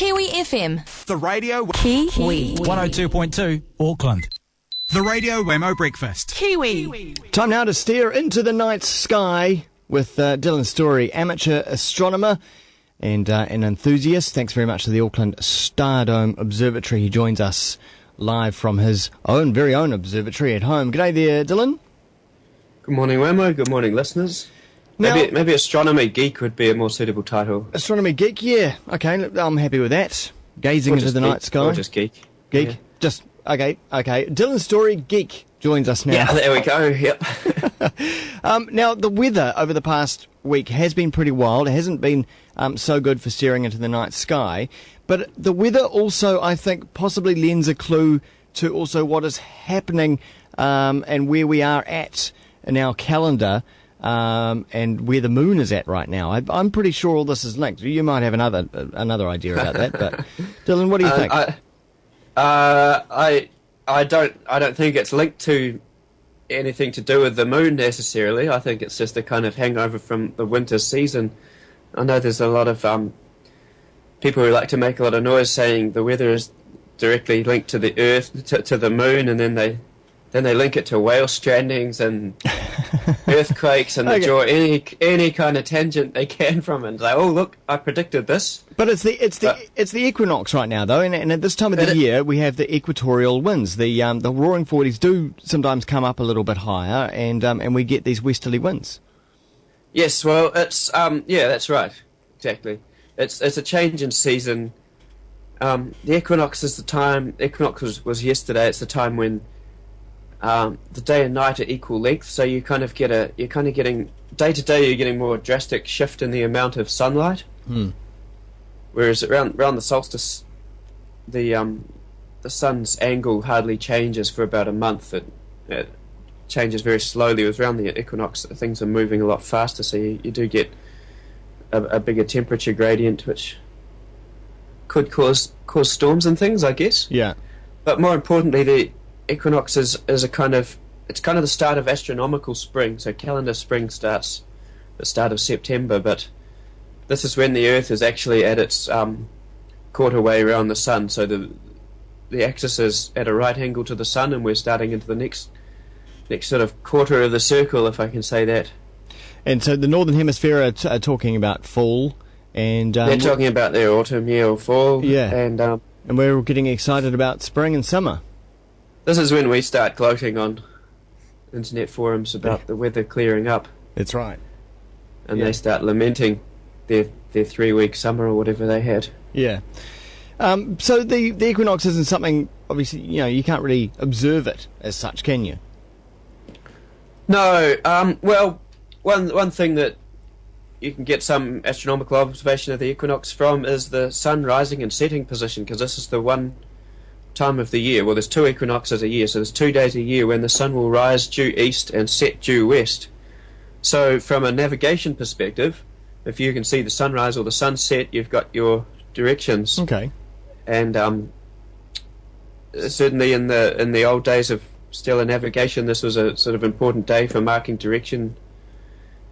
Kiwi FM. The Radio Kiwi. 102.2 Auckland. The Radio Wammo Breakfast. Kiwi. Time now to steer into the night sky with Dylan Storey, amateur astronomer and an enthusiast. Thanks very much to the Auckland Stardome Observatory. He joins us live from his very own observatory at home. G'day there, Dylan. Good morning, Wammo. Good morning, listeners. Maybe Astronomy Geek would be a more suitable title. Astronomy Geek, yeah. Okay, I'm happy with that. Gazing into the night sky. Or just Geek. Geek? Yeah. Just, okay. Dylan Storey, Geek, joins us now. Yeah, there we go, yep. Now, the weather over the past week has been pretty wild. It hasn't been so good for staring into the night sky. But the weather also, I think, possibly lends a clue to also what is happening and where we are at in our calendar. And where the moon is at right now. I'm pretty sure all this is linked. You might have another idea about that, but Dylan, what do you think? I don't think it's linked to anything to do with the moon necessarily. I think it's just a kind of hangover from the winter season. I know there's a lot of people who like to make a lot of noise saying the weather is directly linked to the Earth, to the moon, and then they link it to whale strandings and earthquakes, and they draw any kind of tangent they can from it. And say, oh look, I predicted this. But it's the equinox right now, though, and at this time of the year we have the equatorial winds. The roaring 40s do sometimes come up a little bit higher, and we get these westerly winds. Yes, well, it's yeah, that's right, exactly. It's a change in season. The equinox is the time. Equinox was yesterday. It's the time when the day and night are equal length, so you're kind of getting day to day. You're getting more drastic shift in the amount of sunlight. Whereas around the solstice, the sun's angle hardly changes for about a month. It changes very slowly. With around the equinox, things are moving a lot faster, so you do get a bigger temperature gradient, which could cause storms and things, I guess. Yeah. But more importantly, the equinox is kind of the start of astronomical spring. So calendar spring starts at the start of September, but this is when the Earth is actually at its quarter way around the Sun. So the axis is at a right angle to the Sun, and we're starting into the next sort of quarter of the circle, if I can say that. And so the Northern Hemisphere are talking about fall, and they're talking about their autumn, or fall. Yeah, and we're all getting excited about spring and summer. This is when we start gloating on internet forums about the weather clearing up. That's right. And they start lamenting their 3-week summer or whatever they had. Yeah. So the equinox isn't something, obviously, you can't really observe it as such, can you? No. Well, one thing that you can get some astronomical observation of the equinox from is the sun rising and setting position, because this is the one time of the year. Well, there's 2 equinoxes a year, so there's 2 days a year when the sun will rise due east and set due west. So from a navigation perspective, if you can see the sunrise or the sunset, you've got your directions. Okay. And certainly in the old days of stellar navigation, this was a sort of important day for marking direction.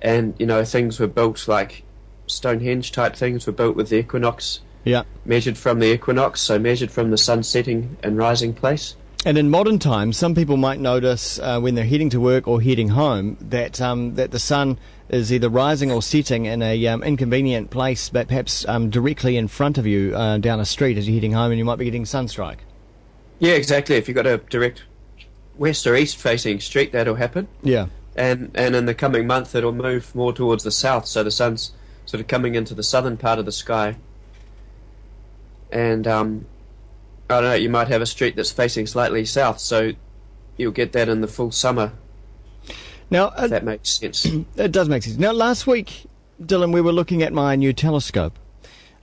And things were built, like Stonehenge type things were built with the equinox. Yeah. Measured from the equinox, so measured from the sun setting and rising place. And in modern times, some people might notice when they're heading to work or heading home that the sun is either rising or setting in a inconvenient place, but perhaps directly in front of you down a street as you're heading home, and you might be getting sunstrike. Yeah, exactly. If you've got a direct west or east facing street, that'll happen. Yeah. And in the coming month, it'll move more towards the south, so the sun's sort of coming into the southern part of the sky. And I don't know, you might have a street that's facing slightly south, so you'll get that in the full summer. Now, if that makes sense. It does make sense. Now, last week, Dylan, we were looking at my new telescope,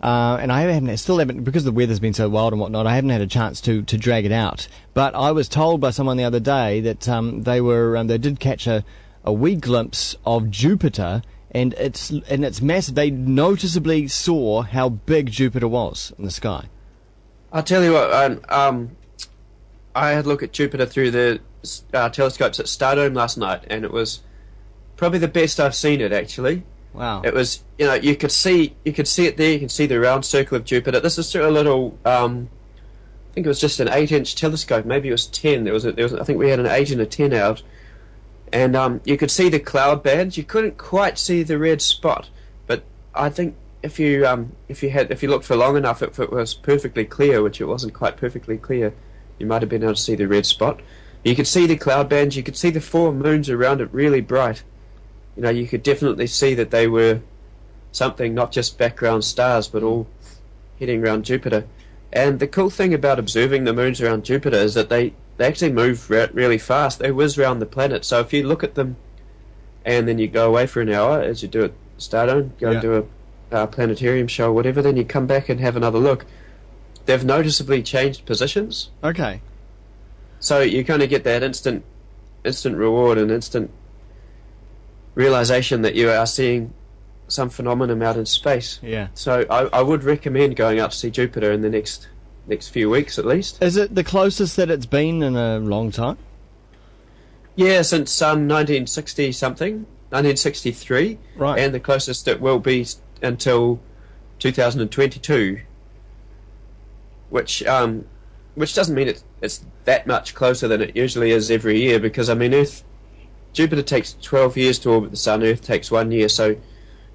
and I still haven't, because the weather's been so wild and whatnot, I haven't had a chance to drag it out. But I was told by someone the other day that they did catch a wee glimpse of Jupiter. And it's massive. They noticeably saw how big Jupiter was in the sky. I'll tell you what, I had a look at Jupiter through the telescopes at Stardome last night, and it was probably the best I've seen it, actually. Wow. It was, you could see it there. You can see the round circle of Jupiter. This is through a little, I think it was just an 8-inch telescope. Maybe it was 10. There was I think we had an 8 and a 10 out, and you could see the cloud bands. You couldn't quite see the red spot, but I think if you looked for long enough, if it was perfectly clear, which it wasn't quite perfectly clear, you might have been able to see the red spot. You could see the cloud bands. You could see the 4 moons around it really bright. You could definitely see that they were something, not just background stars, but all heading around Jupiter. And the cool thing about observing the moons around Jupiter is that they actually move really fast. They whiz around the planet. So if you look at them and then you go away for an hour, as you do at Stardome, and do a planetarium show or whatever, then you come back and have another look. They've noticeably changed positions. Okay. So you kind of get that instant reward and instant realization that you are seeing some phenomenon out in space. Yeah. So I would recommend going out to see Jupiter in the next few weeks at least. Is it the closest that it's been in a long time? Yeah, since 1960-something, 1963. Right. And the closest it will be until 2022, which doesn't mean it's that much closer than it usually is every year, because, Jupiter takes 12 years to orbit the Sun, Earth takes 1 year, so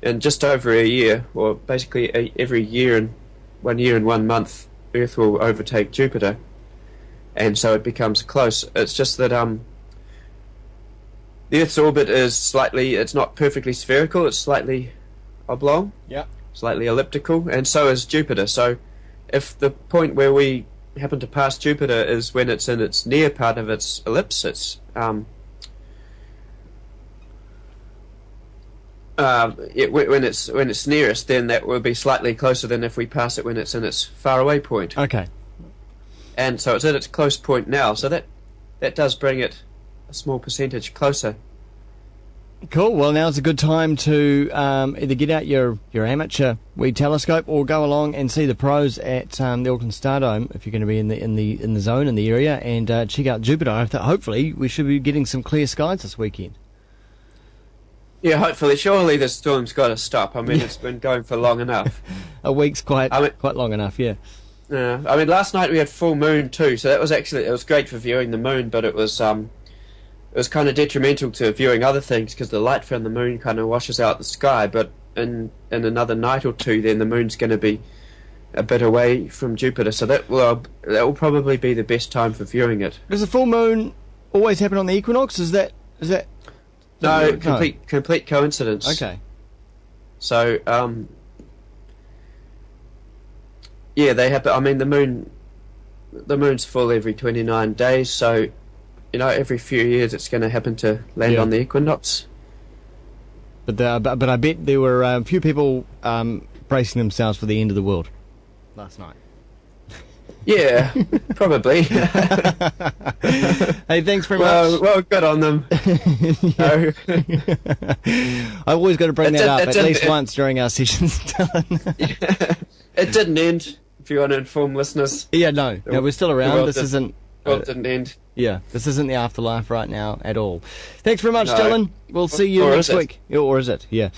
in just over a year, or basically every year and 1 year and 1 month, Earth will overtake Jupiter, and so it becomes close. It's just that the Earth's orbit is it's not perfectly spherical, it's slightly oblong, slightly elliptical, and so is Jupiter. So if the point where we happen to pass Jupiter is when it's in its near part of its ellipse, when it's nearest, then that will be slightly closer than if we pass it when it's in its faraway point. Okay. And so it's at its close point now, so that does bring it a small percentage closer. Cool. Well, now's a good time to either get out your amateur wee telescope or go along and see the pros at the Auckland Stardome if you're going to be in the zone, in the area, and check out Jupiter. Hopefully, we should be getting some clear skies this weekend. Yeah, hopefully. Surely the storm's got to stop. It's been going for long enough. A week's quite long enough, yeah. Last night we had full moon too, so it was great for viewing the moon, but it was kind of detrimental to viewing other things because the light from the moon kind of washes out the sky. But in another night or two, then the moon's going to be a bit away from Jupiter, so that will probably be the best time for viewing it. Does the full moon always happen on the equinox? Is that? No, complete coincidence. Okay. So, they happen. The moon's full every 29 days, so, every few years it's going to happen to land on the equinox. But I bet there were a few people bracing themselves for the end of the world last night. Yeah, probably. Hey, thanks very much. Well, good on them. I've always got to bring that up at least once during our sessions, Dylan. It didn't end, if you want to inform listeners. Yeah, no, we're still around. This isn't... Well, it didn't end. Yeah, this isn't the afterlife right now at all. Thanks very much, Dylan. We'll see you next week. Or is it? Yeah.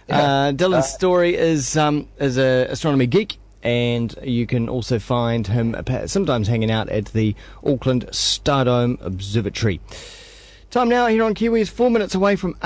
Dylan Storey is a astronomy geek. And you can also find him sometimes hanging out at the Auckland Stardome Observatory. Time now here on Kiwi is 4 minutes away from